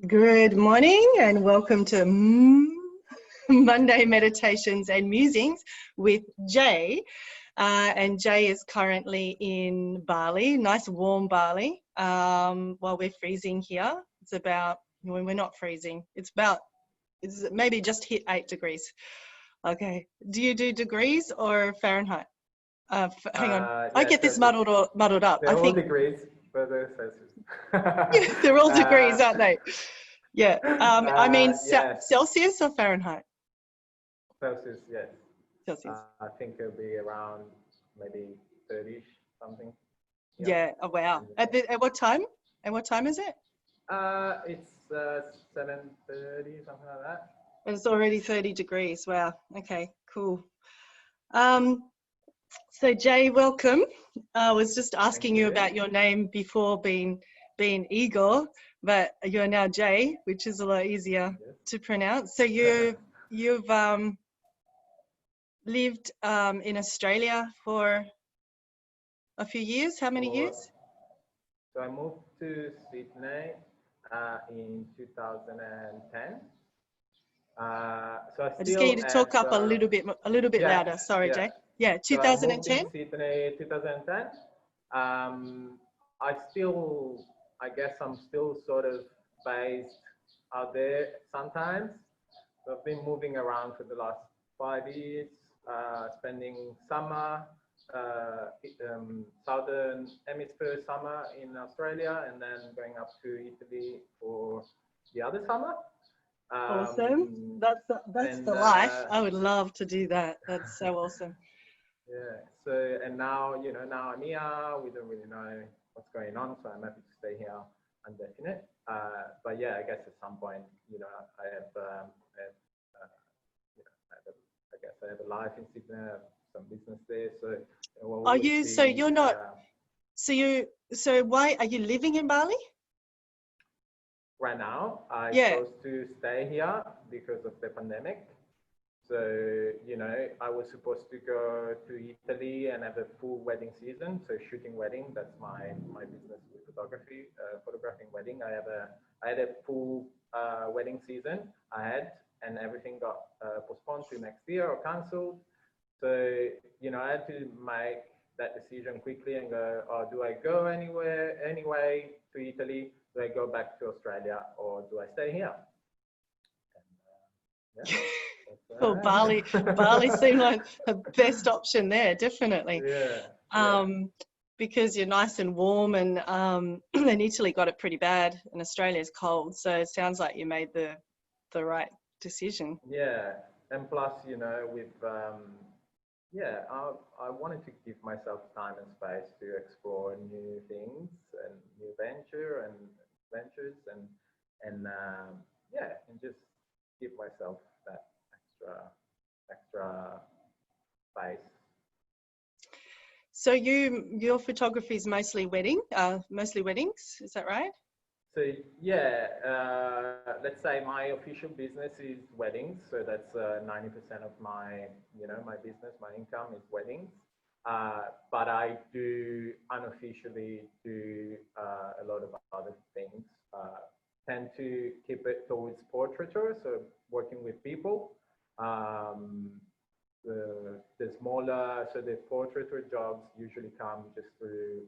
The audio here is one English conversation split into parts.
Good morning and welcome to Monday Meditations and Musings with Jay. And Jay is currently in Bali, nice warm Bali, while we're freezing here. It's about, when we're not freezing, it's maybe just hit 8 degrees. Okay. Do you do degrees or Fahrenheit? Hang on. I Yeah, get this muddled up. they're I all think degrees, but they're yeah, Celsius. they're all degrees, aren't they? Yeah. I mean, Yes, Celsius or Fahrenheit? Celsius, yes. Celsius. I think it'll be around maybe 30-ish something. Yeah. Oh, wow. At what time? And what time is it? It's 7:30, something like that. It's already 30 degrees. Wow. Okay, cool. So Jay, welcome. I was just asking you about your name before being Igor, but you're now Jay, which is a lot easier to pronounce. So you've lived in Australia for a few years. How many years? So I moved to Sydney in 2010. So I just get you to talk up a little bit yeah, louder. Sorry, yeah. Jay. Yeah, So I moved 2010. in Sydney 2010. I guess I'm still sort of based out there sometimes. So I've been moving around for the last 5 years, spending summer, southern hemisphere summer in Australia, and then going up to Italy for the other summer. Awesome. That's the life. I would love to do that. That's so awesome. Yeah. So, and now, now I'm here. We don't really know what's going on, so I'm happy to stay here indefinite. But yeah, I guess at some point, I have a life in Sydney, I have some business there. So, are you? So you're not. So why are you living in Bali? Right now, I chose to stay here because of the pandemic. So, I was supposed to go to Italy and have a full wedding season. So shooting wedding, that's my business with photography, photographing wedding. I had a full wedding season ahead, and everything got postponed to next year or cancelled. So, I had to make that decision quickly and go, oh, do I go anyway to Italy? Do I go back to Australia, or do I stay here? And, well, Bali seemed like the best option there, definitely. Yeah. Because you're nice and warm, and Italy got it pretty bad, and Australia's cold. So it sounds like you made the right decision. Yeah, and plus, with I wanted to give myself time and space to explore new things and new ventures and just give myself that extra space. So your photography is mostly weddings, is that right? So yeah, let's say my official business is weddings. So that's 90% of my business, my income is weddings. But I do unofficially do a lot of other things. Tend to keep it towards portraiture, so working with people. The smaller, so the portraiture jobs usually come just through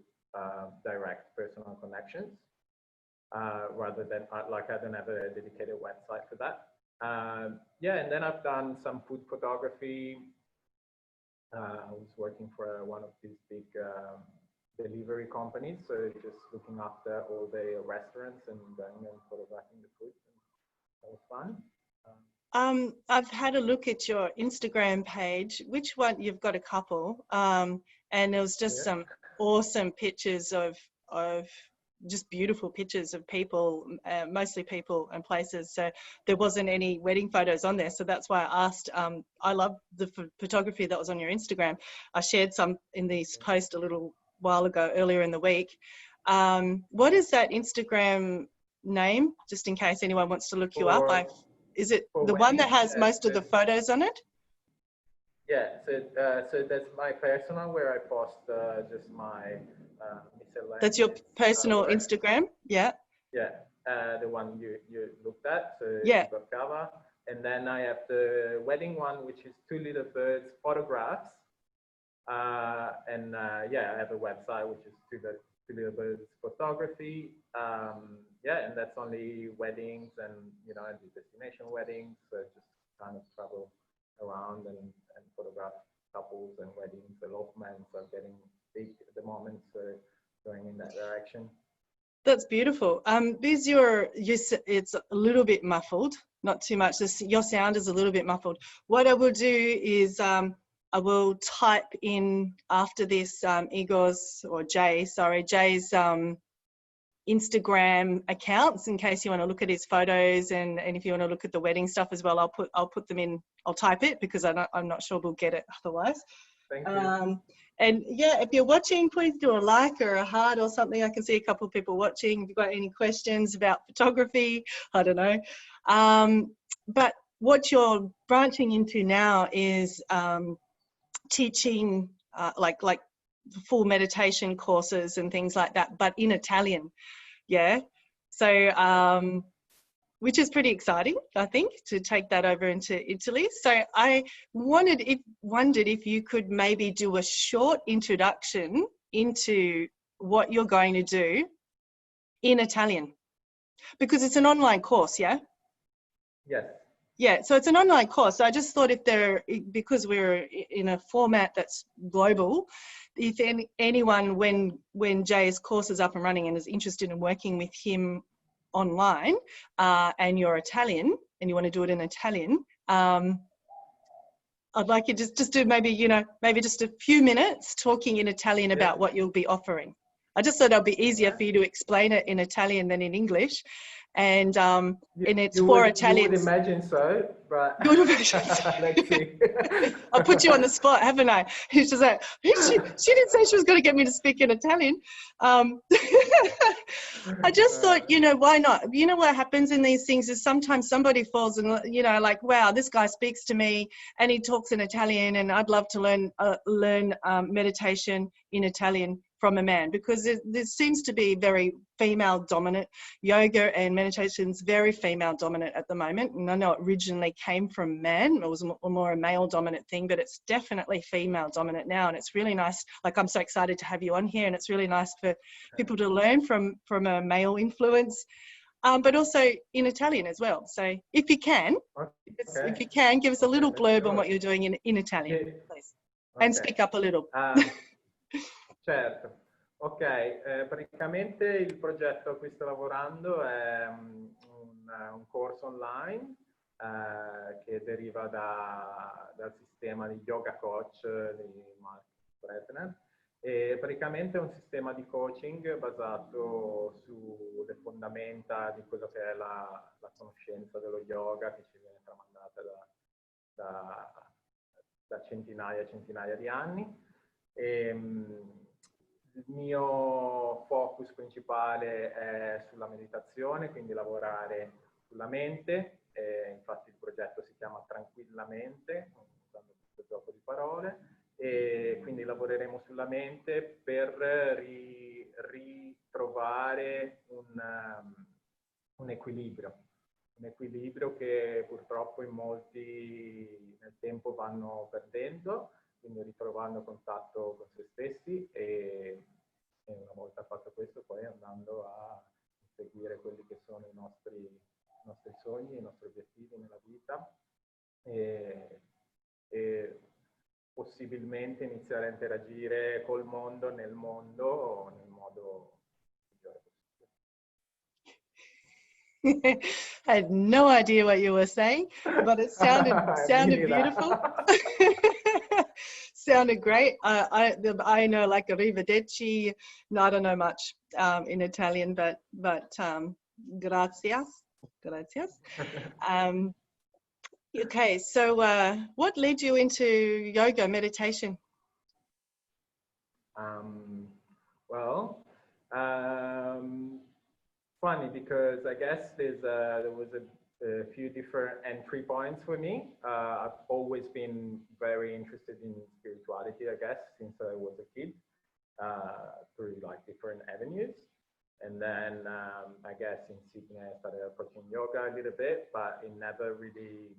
direct personal connections. Rather than I don't have a dedicated website for that. And then I've done some food photography. I was working for one of these big delivery companies, so just looking after all the restaurants and going and photographing the food. And that was fun. I've had a look at your Instagram page. Which one? You've got a couple, and there was just some awesome pictures of just beautiful pictures of people, mostly people and places. So there wasn't any wedding photos on there. So that's why I asked. I love the photography that was on your Instagram. I shared some in this post a little while ago, earlier in the week. What is that Instagram name? Just in case anyone wants to look you up. Is it the one that has most of the photos on it? Yeah, so that's my personal, where I post just my miscellaneous. That's your personal Instagram? Yeah. Yeah, the one you looked at, so Yeah. Bijok cover. And then I have the wedding one, which is two little birds photographs. Yeah, I have a website, which is two little birds photography. Yeah, and that's only weddings, and you know, I do destination weddings, so just kind of travel around and photograph couples and weddings. Elopements are getting big at the moment, so going in that direction. That's beautiful. Because it's a little bit muffled, not too much. Your sound is a little bit muffled. What I will do is I will type in after this Jay's Instagram accounts, in case you want to look at his photos, and if you want to look at the wedding stuff as well. I'll put them in. I'll type it because I'm not sure we'll get it otherwise. Thank you. And yeah, if you're watching, please do a like or a heart or something. I can see a couple of people watching. If you've got any questions about photography, I don't know. But what you're branching into now is teaching like full meditation courses and things like that, but in Italian. Yeah. So which is pretty exciting, I think, to take that over into Italy. So I wondered if you could maybe do a short introduction into what you're going to do in Italian, because it's an online course, yeah? Yes. Yeah, so it's an online course. So I just thought because we're in a format that's global, if anyone, when Jay's course is up and running and is interested in working with him online, and you're Italian and you want to do it in Italian, I'd like you just do maybe just a few minutes talking in Italian about what you'll be offering. I just thought it'd be easier for you to explain it in Italian than in English. And it's for Italians. You would imagine so, but let's see. I put you on the spot, haven't I? She's just like, she didn't say she was going to get me to speak in Italian. I just thought, why not? You know what happens in these things is sometimes somebody falls and, like, wow, this guy speaks to me and he talks in Italian, and I'd love to learn meditation in Italian from a man, because there seems to be very female dominant. Yoga and meditation is very female dominant at the moment, and I know it originally came from man. It was more a male dominant thing, but it's definitely female dominant now, and it's really nice. Like, I'm so excited to have you on here, and it's really nice for people to learn from a male influence, but also in Italian as well. So if you can, give us a little blurb on what you're doing in Italian, please, and speak up a little. Certo, ok, praticamente il progetto a cui sto lavorando è un corso online che deriva dal sistema di yoga coach di Mark Bretner, e praticamente è un sistema di coaching basato sulle fondamenta di quello che è la conoscenza dello yoga, che ci viene tramandata da centinaia e centinaia di anni. Il mio focus principale è sulla meditazione, quindi lavorare sulla mente, infatti il progetto si chiama Tranquillamente, usando questo gioco di parole, e quindi lavoreremo sulla mente per ritrovare un equilibrio che purtroppo in molti nel tempo vanno perdendo, quindi ritrovando contatto con se stessi, e una volta fatto questo poi andando a seguire quelli che sono i nostri sogni, i nostri obiettivi nella vita, e possibilmente iniziare a interagire col mondo, nel modo migliore possibile. I had no idea what you were saying, but it sounded beautiful. Sounded great. I know like arrivederci. No, I don't know much in Italian, but gracias. Okay, so what led you into yoga meditation? Funny, because I guess there was a few different entry points for me. I've always been very interested in spirituality, I guess, since I was a kid, through like different avenues. And then I guess in Sydney I started approaching yoga a little bit, but it never really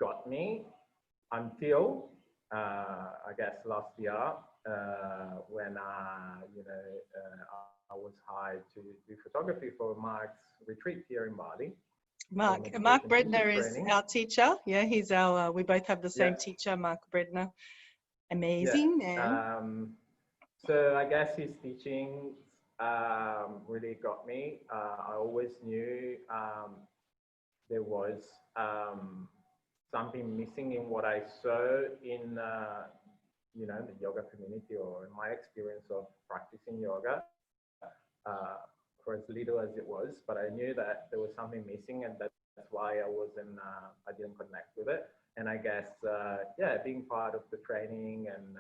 got me until I guess last year when I was hired to do photography for Mark's retreat here in Bali. Mark Bredner is our teacher. Yeah, he's our. We both have the same teacher, Mark Bredner. Amazing, man. So I guess his teachings really got me. I always knew there was something missing in what I saw in the yoga community, or in my experience of practicing yoga, for as little as it was. But I knew that there was something missing, and that's why I didn't connect with it. And I guess being part of the training and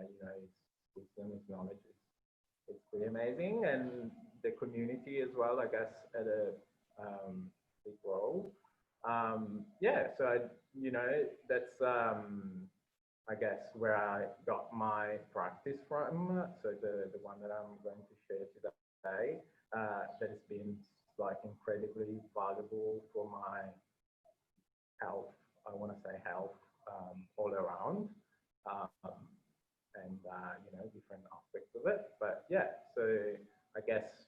his wisdom, his knowledge is pretty amazing, and the community as well, I guess, at a big role. So that's I guess where I got my practice from. So the one that I'm going to share today, that has been like incredibly valuable for my health. I want to say health all around, and different aspects of it. But so I guess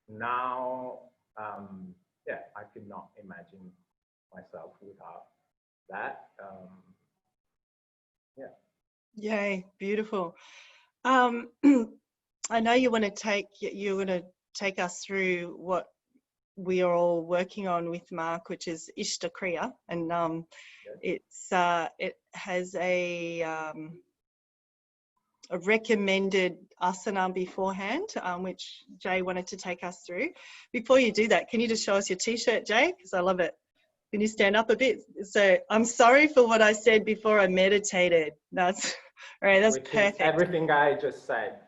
now, I could not imagine myself without that. Yay, beautiful. I know you're going to take us through what we are all working on with Mark, which is ISHTA kriya, and it has a recommended asana beforehand, which Jay wanted to take us through. Before you do that, can you just show us your t-shirt, Jay? Because I love it. Can you stand up a bit? So I'm sorry for what I said before I meditated. That's all right. That's perfect. Everything I just said.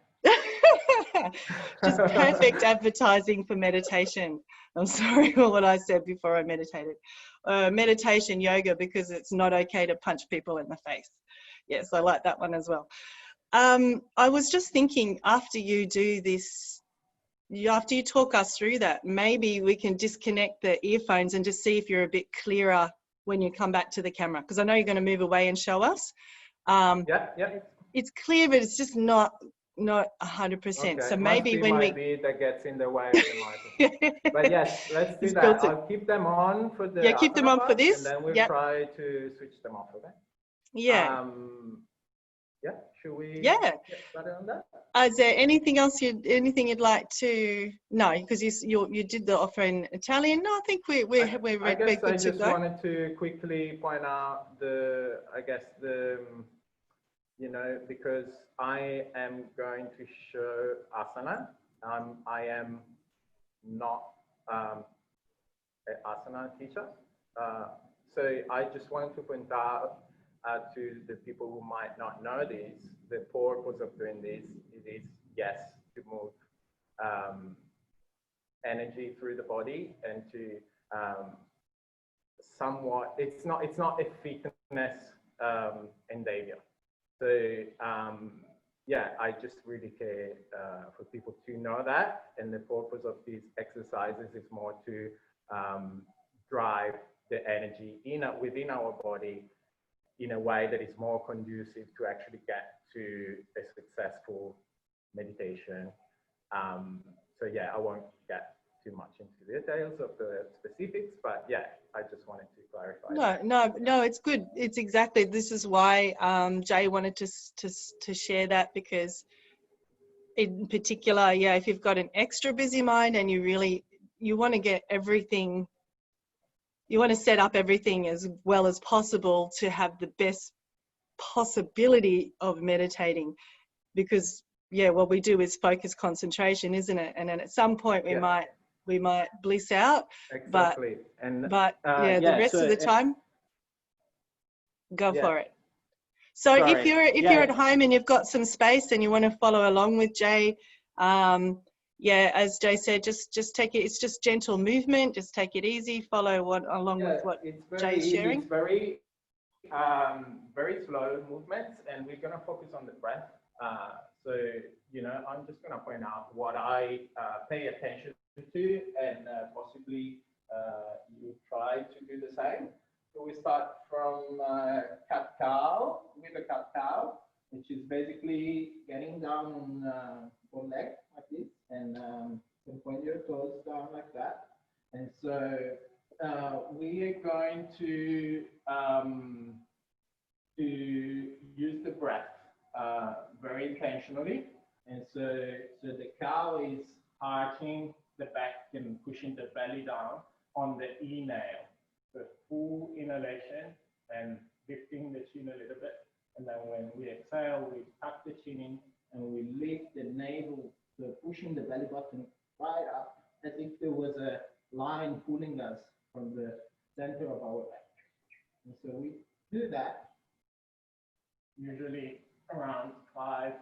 Just perfect advertising for meditation. I'm sorry for what I said before I meditated. Meditation yoga, because it's not okay to punch people in the face. Yes, I like that one as well. I was just thinking, after you do this, after you talk us through that, maybe we can disconnect the earphones and just see if you're a bit clearer when you come back to the camera, because I know you're going to move away and show us. It's clear, but it's just not 100%. Okay. So maybe when we beard that gets in the way of the microphone. But yes, let's do that. I'll keep them on for the keep them on for this, and then we'll try to switch them off. Okay. Should we get started on that? Is there anything else you'd like to? No, because you did the offer in Italian. No, I think we're good to go. I just wanted to quickly point out because I am going to show asana. I am not an asana teacher. So I just wanted to point out to the people who might not know this, the purpose of doing this is yes, to move energy through the body and to somewhat, it's not a fitness endeavor. So I just really care for people to know that, and the purpose of these exercises is more to drive the energy within our body in a way that is more conducive to actually get to a successful meditation. So I won't get too much into the details of the specifics, but I just wanted to clarify. No, it's good. It's exactly, this is why Jay wanted to share that, because in particular, if you've got an extra busy mind and you want to get everything, you want to set up everything as well as possible to have the best possibility of meditating, because what we do is focus concentration, isn't it? And then at some point we might bliss out. Exactly. But the rest of the time, go for it. So if you're at home and you've got some space and you want to follow along with Jay, as Jay said, just take it. It's just gentle movement. Just take it easy. Follow along with what Jay's sharing. It's very very slow movements, and we're going to focus on the breath. So I'm just going to point out what I pay attention to, and possibly you try to do the same. So we start from cat cow, with a cat cow, which is basically getting down on one leg like this, and you point your toes down like that. And so we are going to use the breath very intentionally. And so the cow is arching the back and pushing the belly down on the inhale. So full inhalation and lifting the chin a little bit. And then when we exhale, we tuck the chin in and we lift the navel, so pushing the belly button right up as if there was a line pulling us from the center of our back. And so we do that usually around 5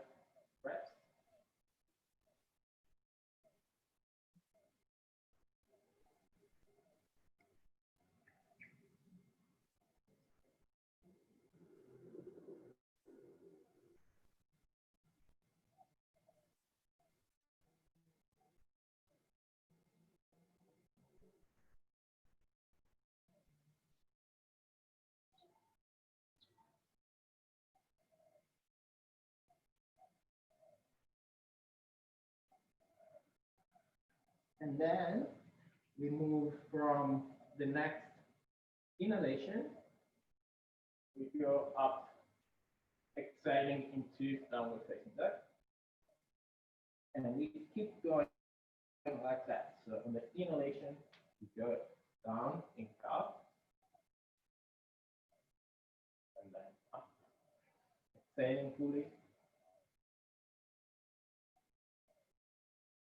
reps. And then we move from the next inhalation, we go up, exhaling into downward facing dog. And then we keep going like that. So on the inhalation, we go down in cow, and then up, exhaling fully.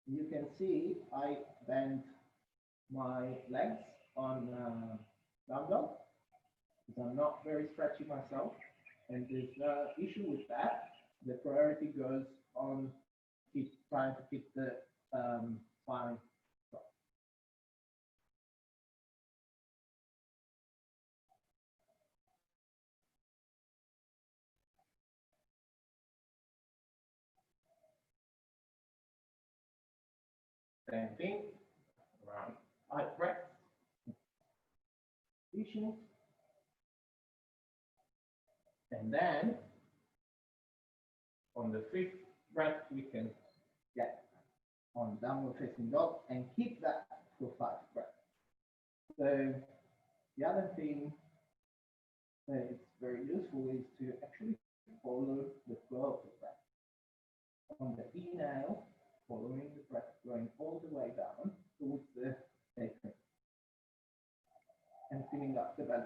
You can see I bend my legs on down dog because I'm not very stretchy myself, and there's no issue with that. The priority goes on trying to keep the spine. Same thing, around 5 breaths. And then on the 5th breath, we can get on downward facing dog and keep that for 5 breaths. So the other thing that is very useful is to actually follow the flow of the breath. On the inhale, following the breath, going all the way down towards the sacrum and filling up the belly.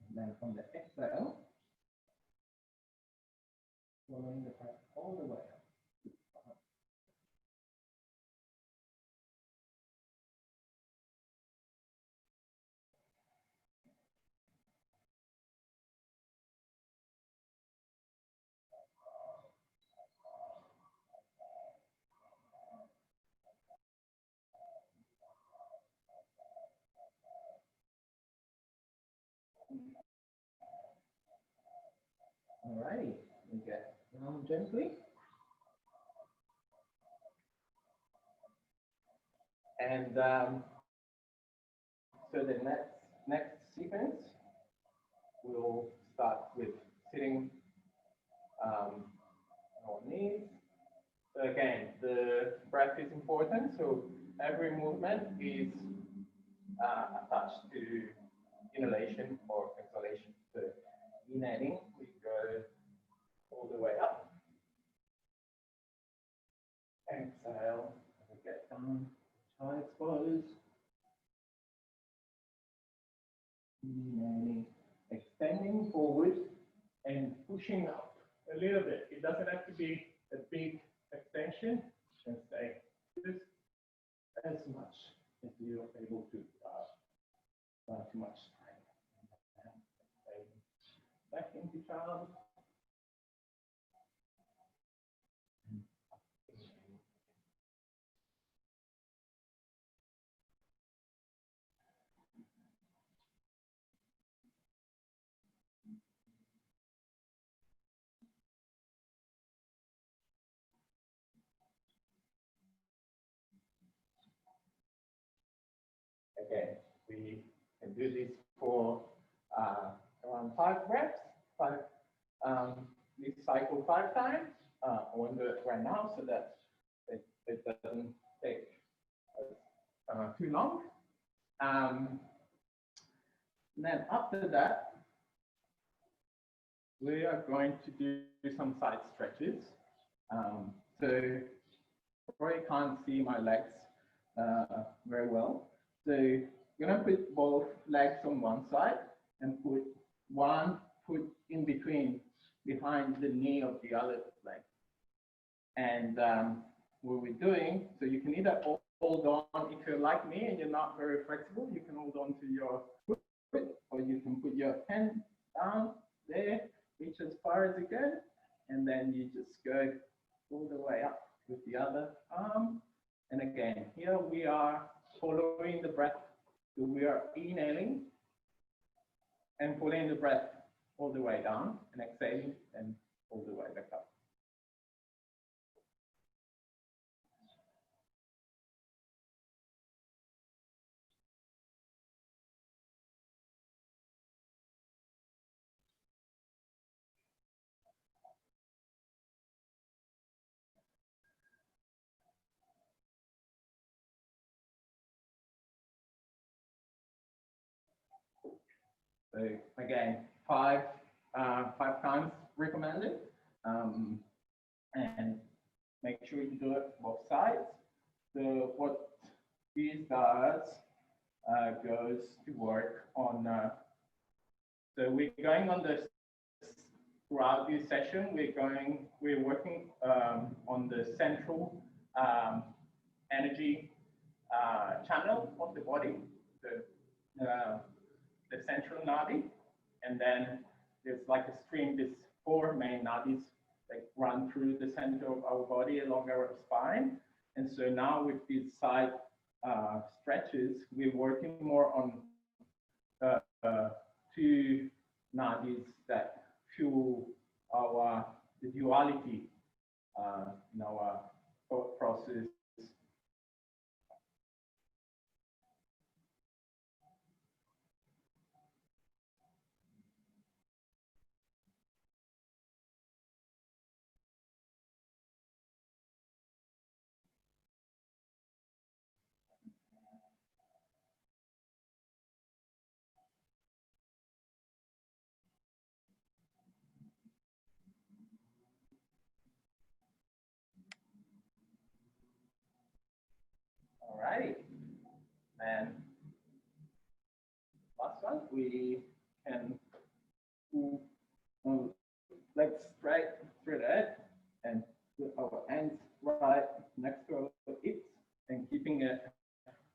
And then on the exhale, following the breath all the way up. All righty, we get down gently. And so the next sequence, we'll start with sitting on our knees. So again, the breath is important. So every movement is attached to inhalation or exhalation. So inhaling, we go all the way up. Exhale, we get down, eyes closed. Inhaling, extending forward and pushing up a little bit. It doesn't have to be a big extension. You can stay just as much as you're able to without too much time. Back into child. again, we can do this for around 5 reps, this cycle 5 times. I won't do it right now so that it doesn't take too long. Then after that, we are going to do some side stretches. So you probably can't see my legs very well. So you're going to put both legs on one side and put one foot in between, behind the knee of the other leg. And what we're doing, so you can either hold on, if you're like me and you're not very flexible, you can hold on to your foot, or you can put your hand down there, reach as far as you can, and then you just go all the way up with the other arm. And again, here we are following the breath. So we are inhaling and pulling the breath all the way down, and exhaling and all the way back up. So again, five times recommended, and make sure you do it both sides. So what this does goes to work on. So we're going on this throughout this session. We're working on the central energy channel of the body. The central nadi, and then there's like a stream, there's 4 main nadis that run through the center of our body along our spine. And so now with these side stretches, we're working more on 2 nadis that fuel our the duality in our thought process. All right, and last one, we can legs straight through that, and put our hands right next to our hips, and keeping it,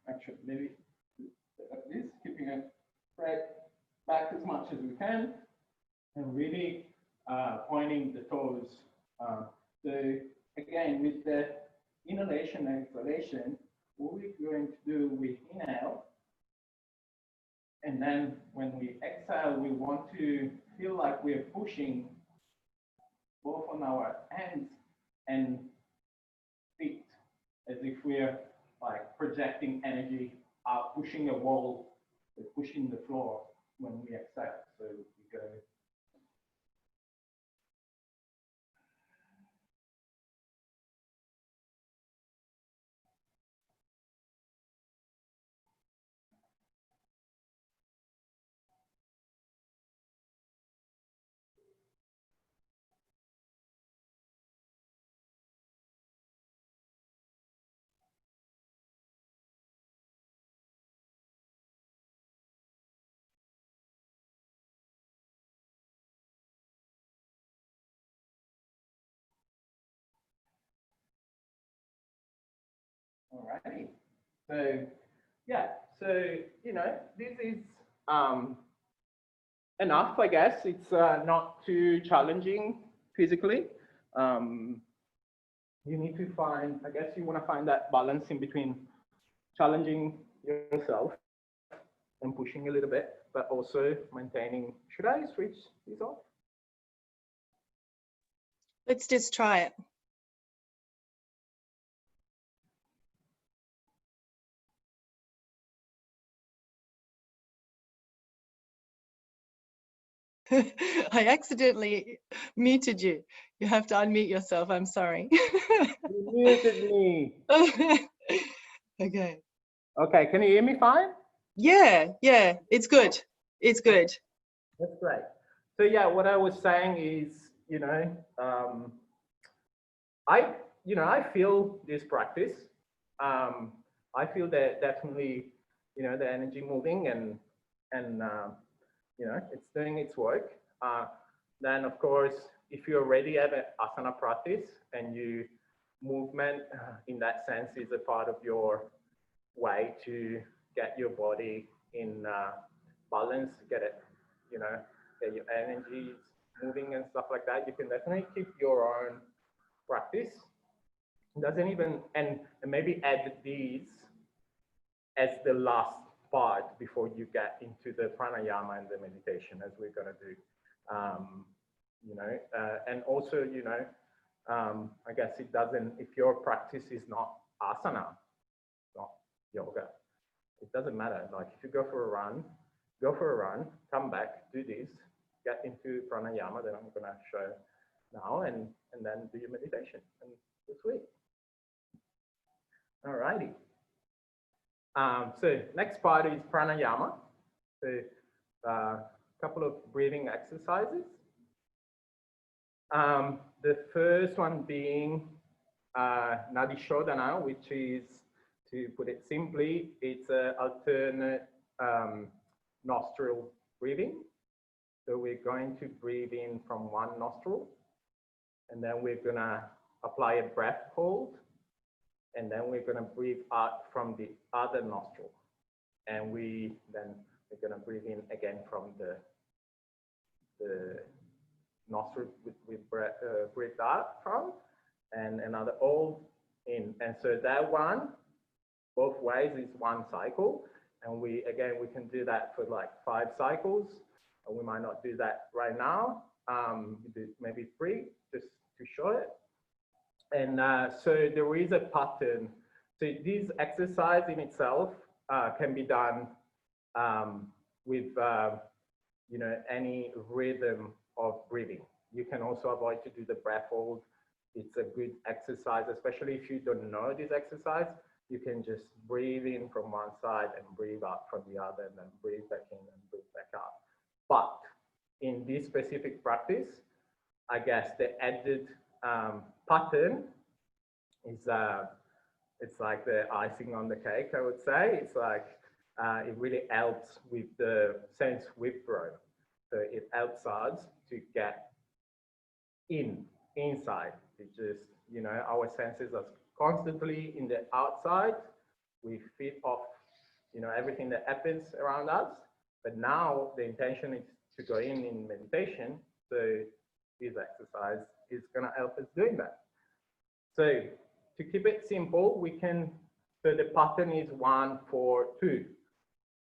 actually maybe like this, keeping it straight back as much as we can, and really pointing the toes. So again, with the inhalation and exhalation, what we're going to do, we inhale, and then when we exhale, we want to feel like we're pushing both on our hands and feet, as if we're like projecting energy out, pushing a wall, pushing the floor when we exhale. So we go. All righty. So yeah, so you know, this is enough, I guess. It's not too challenging physically. You need to find, I guess you want to find that balance in between challenging yourself and pushing a little bit, but also maintaining. Should I switch these off? Let's just try it. I accidentally muted you. You have to unmute yourself. I'm sorry. You muted me. Okay. Okay, can you hear me fine? Yeah, it's good. It's good. That's great. So yeah, what I was saying is, I feel this practice. I feel that definitely, the energy moving and it's doing its work. Then of course, if you already have an asana practice and you movement in that sense is a part of your way to get your body in balance, get it, get your energies moving and stuff like that, you can definitely keep your own practice. Doesn't even, and maybe add these as the last part before you get into the pranayama and the meditation, as we're going to do. And also, I guess it doesn't, if your practice is not asana, not yoga, it doesn't matter. Like if you go for a run, come back, do this, get into pranayama, then I'm going to show now, and then do your meditation, and it's sweet. All righty. So next part is pranayama. So a couple of breathing exercises. The first one being Nadi Shodhana, which is, to put it simply, it's an alternate nostril breathing. So we're going to breathe in from one nostril, and then we're going to apply a breath hold, and then we're going to breathe out from the other nostril, and we're going to breathe in again from the nostril we breathed out from, and another hold in. And so that one, both ways, is one cycle. And we can do that for like 5 cycles. We might not do that right now. We do maybe 3 just to show it. And so there is a pattern. So this exercise in itself can be done with any rhythm of breathing. You can also avoid to do the breath hold. It's a good exercise, especially if you don't know this exercise. You can just breathe in from one side and breathe out from the other, and then breathe back in and breathe back out. But in this specific practice, I guess the added pattern is it's like the icing on the cake, I would say. It's like it really helps with the sense withdrawal. So it helps us to get inside. It just, our senses are constantly in the outside. We feed off, everything that happens around us. But now the intention is to go in meditation. So this exercise is going to help us doing that. So to keep it simple, so the pattern is 1, 4, 2.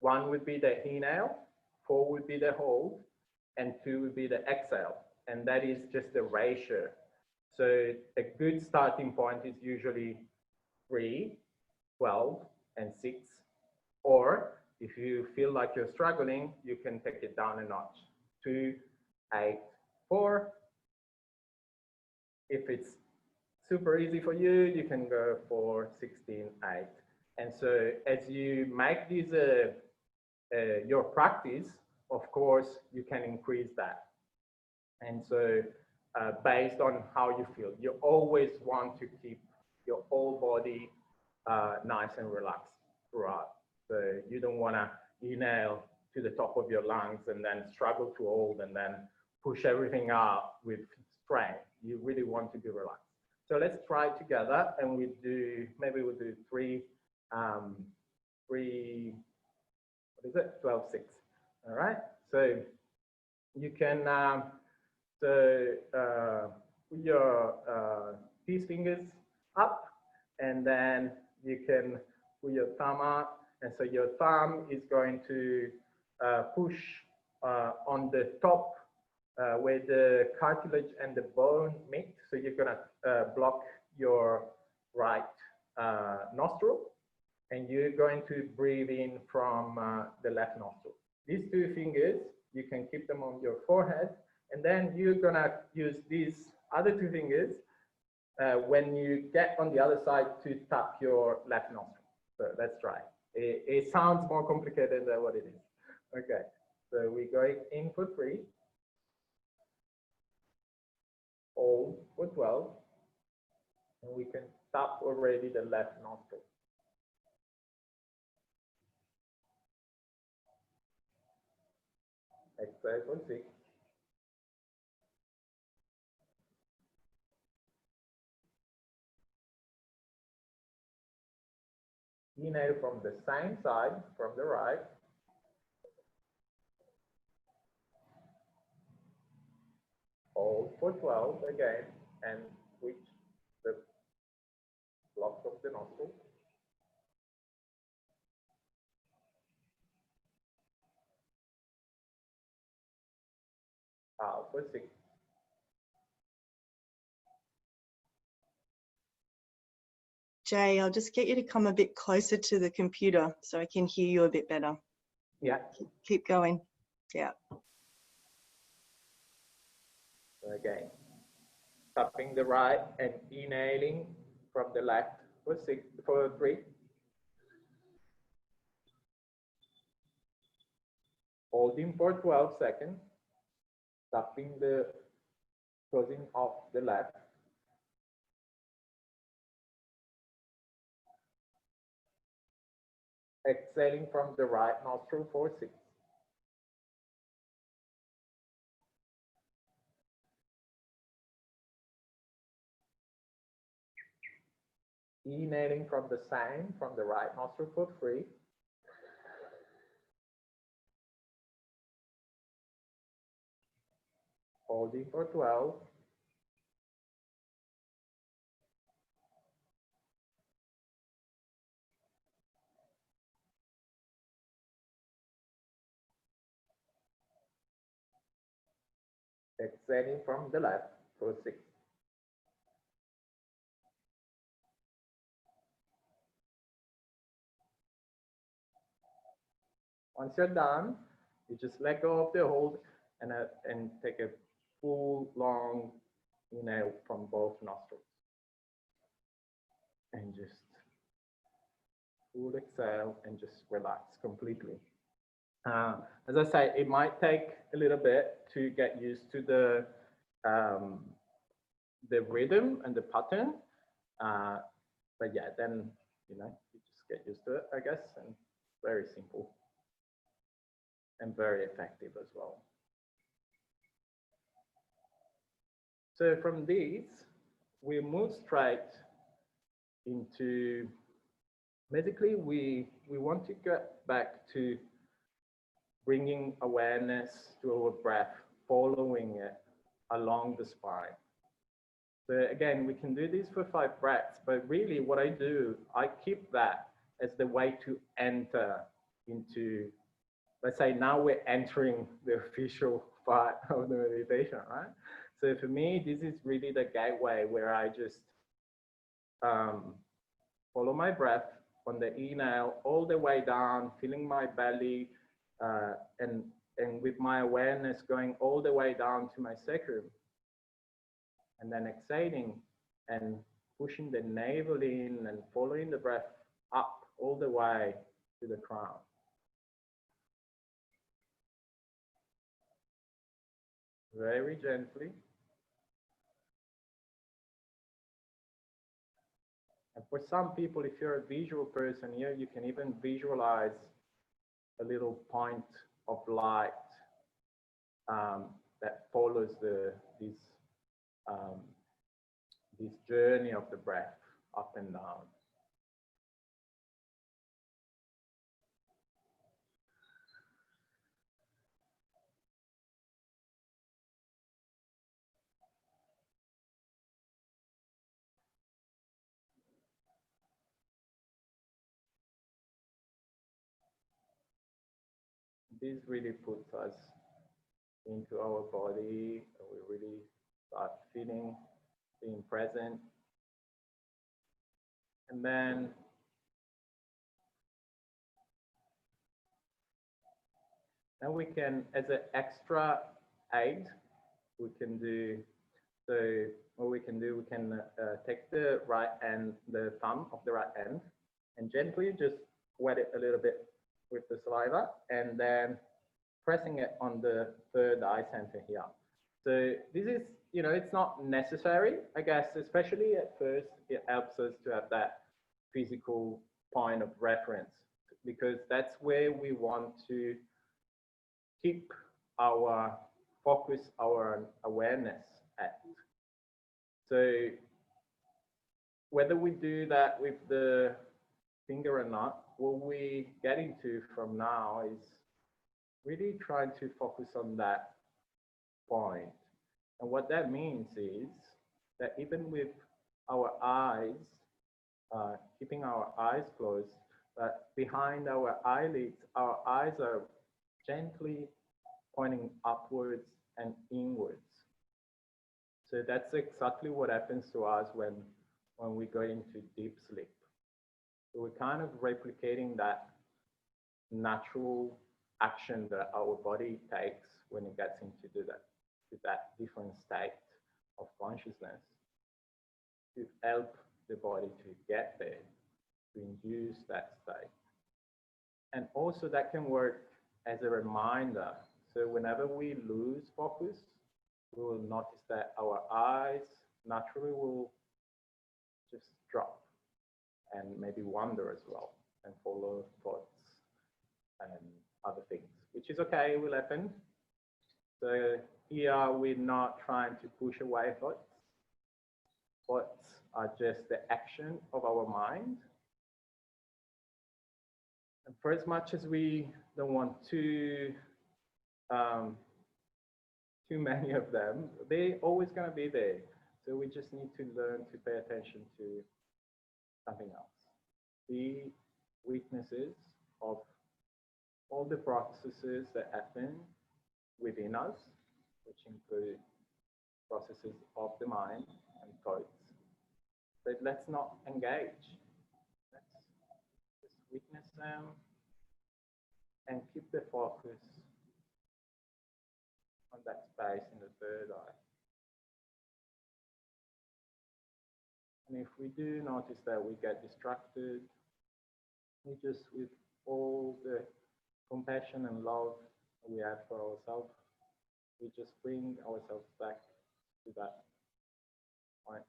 1 would be the inhale, 4 would be the hold, and 2 would be the exhale. And that is just the ratio. So a good starting point is usually 3, 12, and 6. Or if you feel like you're struggling, you can take it down a notch. 2, 8, 4. If it's super easy for you, you can go for 16, 8. And so as you make this your practice, of course, you can increase that. And so based on how you feel, you always want to keep your whole body nice and relaxed throughout. So you don't want to inhale to the top of your lungs and then struggle to hold and then push everything out with strength. You really want to be relaxed. So let's try together, and we'll do 3, 12, 6. All right. So you can put your these fingers up, and then you can put your thumb up, and so your thumb is going to push on the top where the cartilage and the bone meet. So you're gonna block your right nostril, and you're going to breathe in from the left nostril. These 2 fingers you can keep them on your forehead. And then you're gonna use these other two fingers when you get on the other side to tap your left nostril. So let's try. It sounds more complicated than what it is. Okay, so we're going in for 3, hold for 12, and we can tap already the left nostril. Exhale for 6. Inhale from the same side, from the right. Hold for 12 again, and switch the block of the nostril. Out for 6. Jay, I'll just get you to come a bit closer to the computer so I can hear you a bit better. Yeah. Keep going. Yeah. Again, tapping the right and inhaling from the left for 3. Holding for 12 seconds. Tapping the closing of the left. Exhaling from the right nostril for 6. Inhaling from the same, from the right nostril for 3. Holding for 12. Exhaling from the left for 6. Once you're done, you just let go of the hold and take a full long inhale from both nostrils. And just full exhale and just relax completely. As I say, it might take a little bit to get used to the rhythm and the pattern. But yeah, then, you just get used to it, I guess, and very simple and very effective as well. So from these, we move straight into, basically we want to get back to bringing awareness to our breath, following it along the spine. So again, we can do this for 5 breaths, but really what I do, I keep that as the way to enter into, let's say now we're entering the official part of the meditation, right? So for me, this is really the gateway where I just follow my breath on the inhale all the way down, feeling my belly, and with my awareness going all the way down to my sacrum. And then exhaling and pushing the navel in and following the breath up all the way to the crown. Very gently. And for some people, if you're a visual person here, you can even visualize a little point of light that follows this journey of the breath up and down. This really puts us into our body. We really start feeling, being present. And then Then we can, as an extra aid, we can do, so what we can do, we can take the right end, the thumb of the right end, and gently just wet it a little bit with the saliva, and then pressing it on the third eye center here. So this is, you know, it's not necessary, I guess, especially at first, it helps us to have that physical point of reference, because that's where we want to keep our focus, our awareness at. So whether we do that with the finger or not, what we get into from now is really trying to focus on that point. And what that means is that even with our eyes, keeping our eyes closed, but behind our eyelids, our eyes are gently pointing upwards and inwards. So that's exactly what happens to us when we go into deep sleep. So we're kind of replicating that natural action that our body takes when it gets into that different state of consciousness to help the body to get there, to induce that state. And also that can work as a reminder. So whenever we lose focus, we will notice that our eyes naturally will just drop and maybe wander as well and follow thoughts and other things, which is okay, will happen. So here we're not trying to push away thoughts. Thoughts are just the action of our mind. And for as much as we don't want too many of them, they're always going to be there. So we just need to learn to pay attention to something else. The weaknesses of all the processes that happen within us, which include processes of the mind and thoughts. But let's not engage. Let's just witness them and keep the focus on that space in the third eye. And if we do notice that we get distracted, we just, with all the compassion and love we have for ourselves, we just bring ourselves back to that point.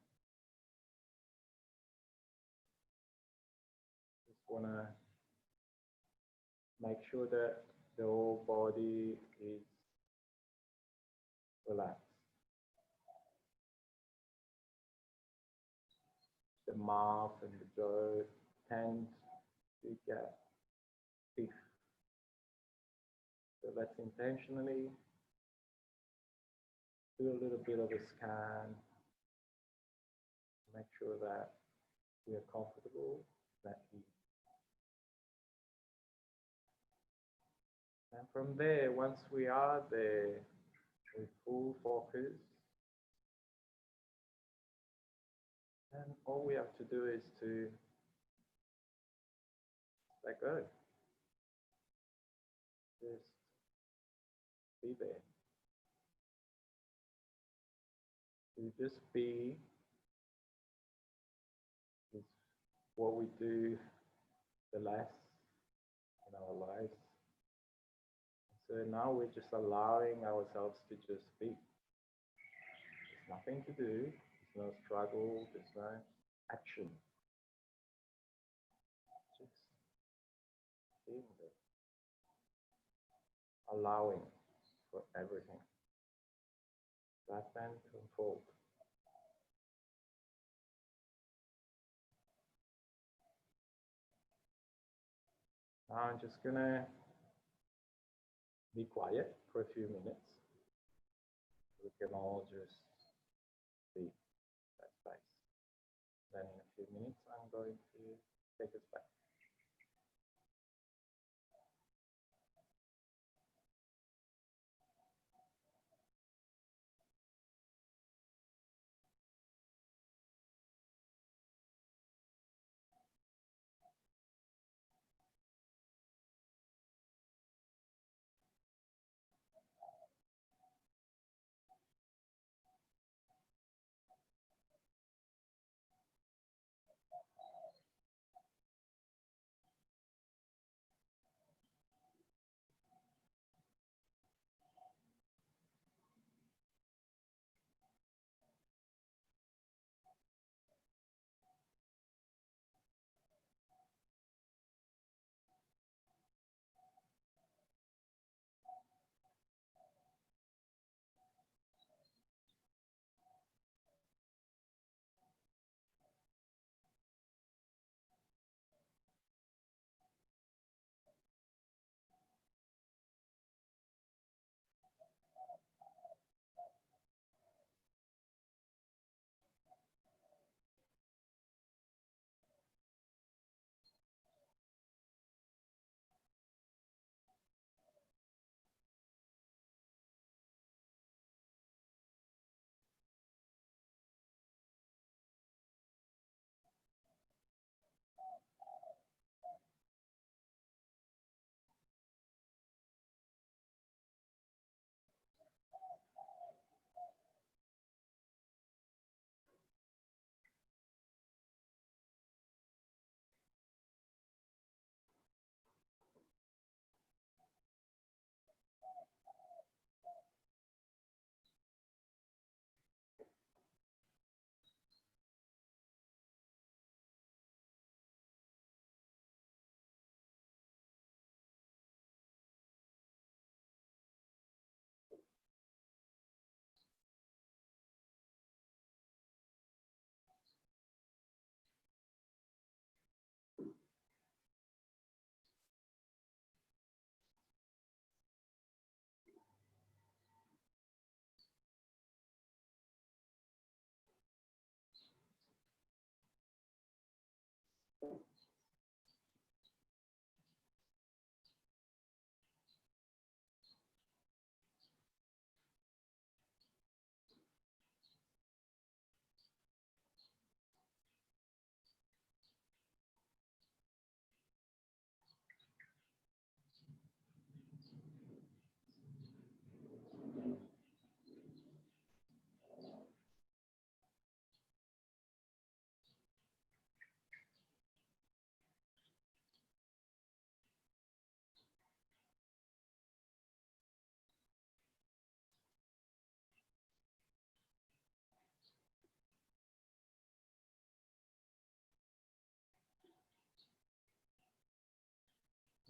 Just want to make sure that the whole body is relaxed. The mouth and the jaw tend to get stiff. So let's intentionally do a little bit of a scan. Make sure that we are comfortable, at ease. And from there, once we are there with full focus, then all we have to do is to let go. Just be there. To just be is what we do the less in our lives. So now we're just allowing ourselves to just be. There's nothing to do, there's no struggle, there's no action. Just being there. Allowing for everything to happen, to unfold. Now I'm just gonna be quiet for a few minutes. We can all just be that space. Then in a few minutes, I'm going to take us back.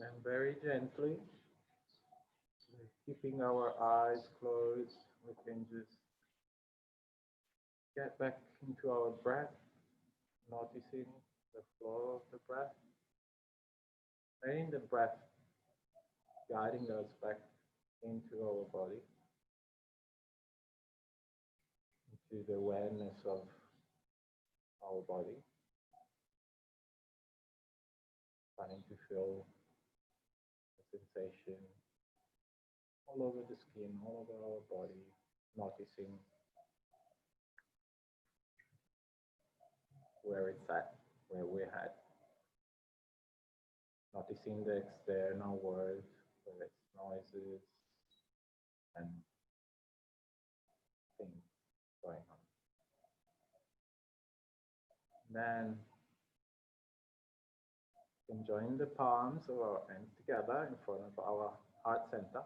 And very gently, keeping our eyes closed, we can just get back into our breath, noticing the flow of the breath, letting the breath guiding us back into our body, into the awareness of our body, starting to feel the sensation all over the skin, all over our body, noticing where it's at, where we're at, noticing the external world, whether it's noises and things going on. Then we can join the palms of our hands together in front of our heart center.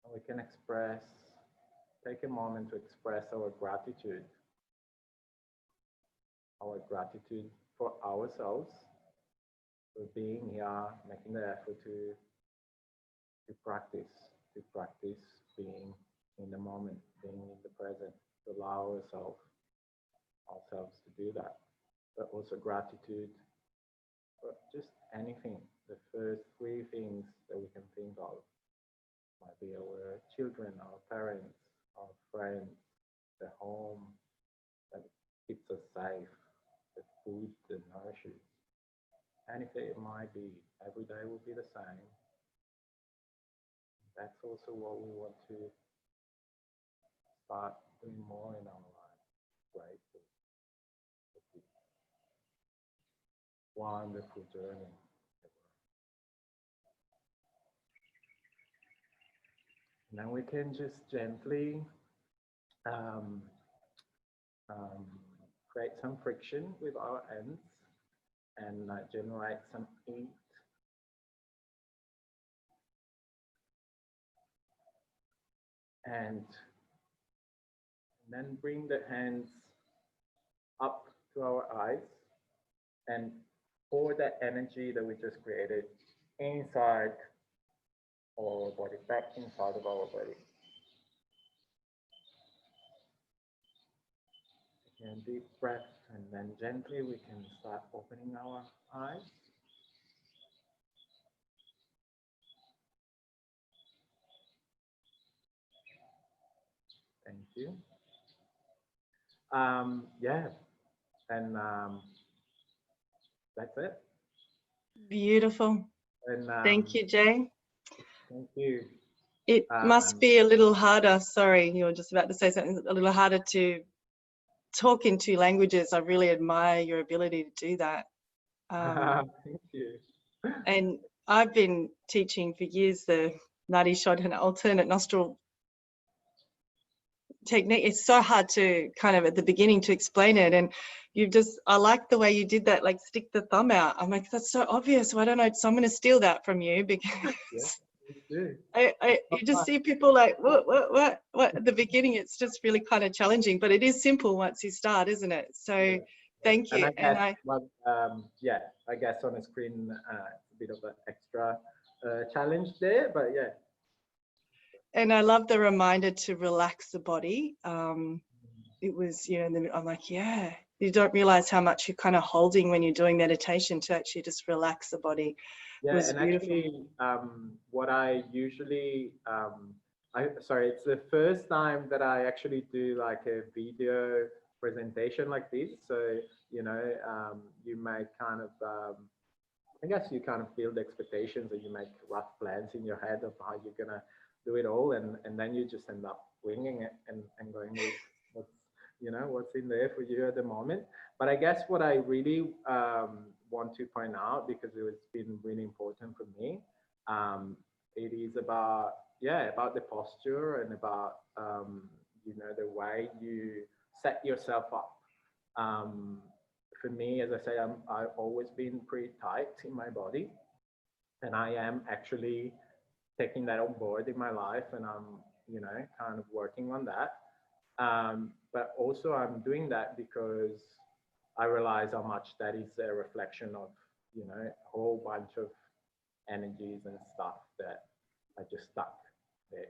And we can take a moment to express our gratitude for ourselves, for being here, making the effort to practice being in the moment, being in the present, to allow ourselves to do that. But also gratitude for just anything. The first three things that we can think of might be our children, our parents, our friends, the home that keeps us safe, the food that nourishes. Anything it might be, every day will be the same. That's also what we want to start doing more in our lives. Grateful for this wonderful journey. And then we can just gently create some friction with our ends and generate some heat. And then bring the hands up to our eyes and pour that energy that we just created inside our body, back inside of our body. And deep breath, and then gently we can start opening our eyes. Thank you. Yeah, and that's it. Beautiful. And thank you, Jay. Thank you. It must be a little harder. Sorry, you were just about to say something. A little harder to talk in two languages. I really admire your ability to do that. Thank you. And I've been teaching for years the nadi shodhana alternate nostril technique. It's so hard to kind of at the beginning to explain it, and I like the way you did that, like stick the thumb out. I'm like, that's so obvious. Why don't I? So I'm going to steal that from you, because you just see people like what at the beginning. It's just really kind of challenging, but it is simple once you start, isn't it? So thank you. And I guess on a screen it's a bit of an extra challenge there, but yeah. And I love the reminder to relax the body. It was, I'm like, yeah, you don't realize how much you're kind of holding when you're doing meditation to actually just relax the body. Yeah, was and beautiful. Actually, what I usually, it's the first time that I actually do like a video presentation like this. So, you may kind of, I guess you kind of build expectations, and you make rough plans in your head of how you're gonna do it all, and then you just end up winging it and going with what's in there for you at the moment. But I guess what I really want to point out, because it's been really important for me, it is about the posture and about the way you set yourself up. For me, as I say, I've always been pretty tight in my body, and I am actually taking that on board in my life, and I'm kind of working on that. But also I'm doing that because I realize how much that is a reflection of whole bunch of energies and stuff that are just stuck there.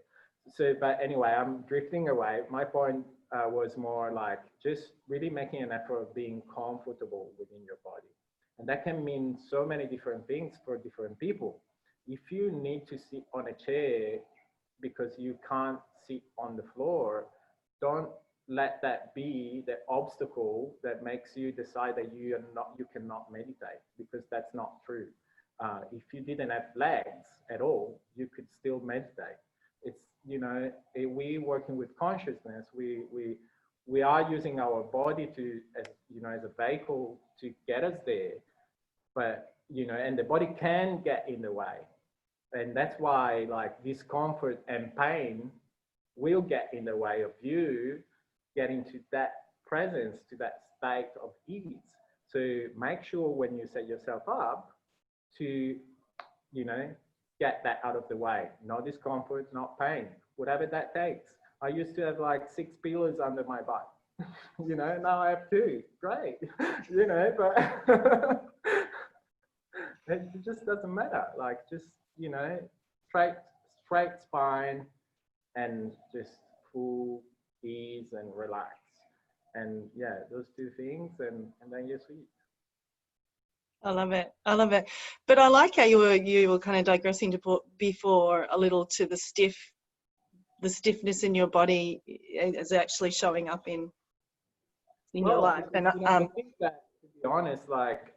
So, but anyway, I'm drifting away. My point was more like just really making an effort of being comfortable within your body. And that can mean so many different things for different people. If you need to sit on a chair because you can't sit on the floor, don't let that be the obstacle that makes you decide that you cannot meditate, because that's not true. If you didn't have legs at all, you could still meditate. It's, you know, we working with consciousness, we are using our body to, as you know, as a vehicle to get us there. But, you know, and the body can get in the way. And that's why, like, discomfort and pain will get in the way of you getting to that presence, to that state of ease. So make sure when you set yourself up to, you know, get that out of the way. No discomfort, not pain, whatever that takes. I used to have like 6 pillars under my butt, you know, now I have 2. Great, you know, but it just doesn't matter. Like, just, you know, straight spine and just full ease and relax. And yeah, those 2 things, and then you're sweet. I love it. I love it. But I like how you were kind of digressing to before a little to the stiffness in your body is actually showing up in your life. And you know, I think that, to be honest, like,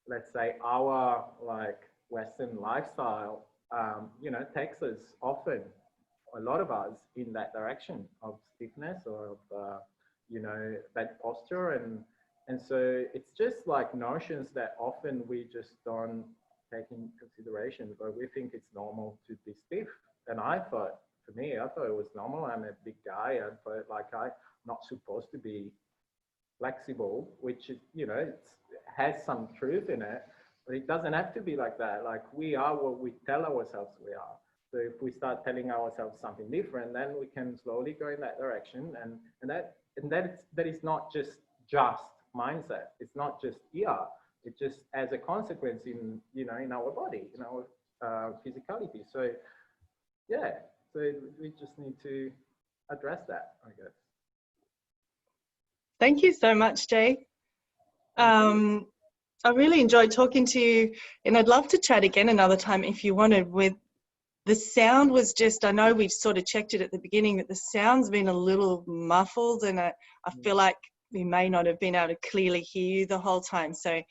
let's say our like Western lifestyle, you know, takes us often, a lot of us, in that direction of stiffness or of, you know, bad posture. And so it's just like notions that often we just don't take in consideration, but we think it's normal to be stiff. And I thought, for me, I thought it was normal. I'm a big guy. I thought, like, I'm not supposed to be flexible, which is, you know, it has some truth in it, but it doesn't have to be like that. Like, we are what we tell ourselves we are. So if we start telling ourselves something different, then we can slowly go in that direction. And that is not just mindset. It's not just here. It just as a consequence in, you know, in our body, in our physicality. So yeah, so we just need to address that, I guess. Thank you so much, Jay. I really enjoyed talking to you, and I'd love to chat again another time if you wanted. With the sound was just, I know we've sort of checked it at the beginning, that the sound's been a little muffled, and I feel like we may not have been able to clearly hear you the whole time. So,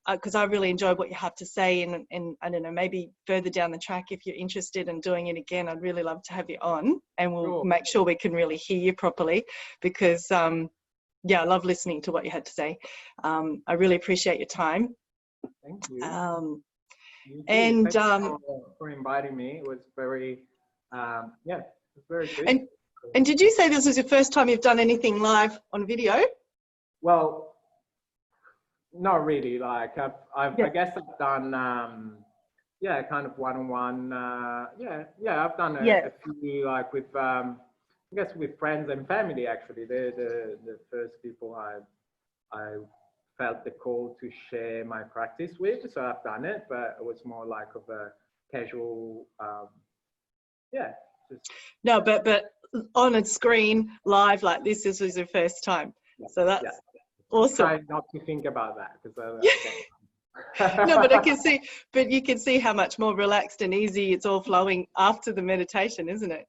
because I really enjoyed what you have to say, and I don't know, maybe further down the track, if you're interested in doing it again, I'd really love to have you on, and we'll make sure we can really hear you properly, because yeah, I love listening to what you had to say. I really appreciate your time. Thank you. And for inviting me. It was very, yeah, it was very good. And did you say this was your first time you've done anything live on video? Well, not really. Like, I guess I've done, yeah, kind of one-on-one. Yeah, I've done a few, like, with, I guess, with friends and family. Actually, they're the first people I felt the call to share my practice with. So I've done it, but it was more like of a casual, yeah. No, but on a screen live like this was your first time. Yeah, so that's awesome. Try not to think about that, because no, but I can see, but you can see how much more relaxed and easy it's all flowing after the meditation, isn't it?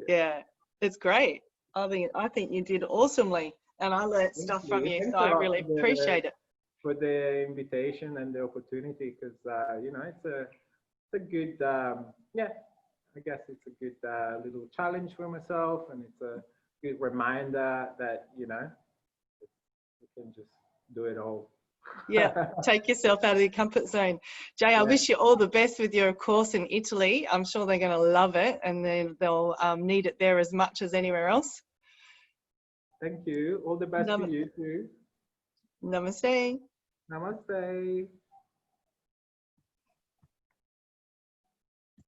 Yeah, it's great. I think you did awesomely, and I learned stuff from you, so I really appreciate it. For the invitation and the opportunity, because you know, it's a good, yeah, I guess it's a good little challenge for myself, and it's a good reminder that, you know, you can just do it all. Yeah, take yourself out of your comfort zone. Jay, I wish you all the best with your course in Italy. I'm sure they're going to love it, and they'll need it there as much as anywhere else. Thank you. All the best to you too. Namaste. Namaste.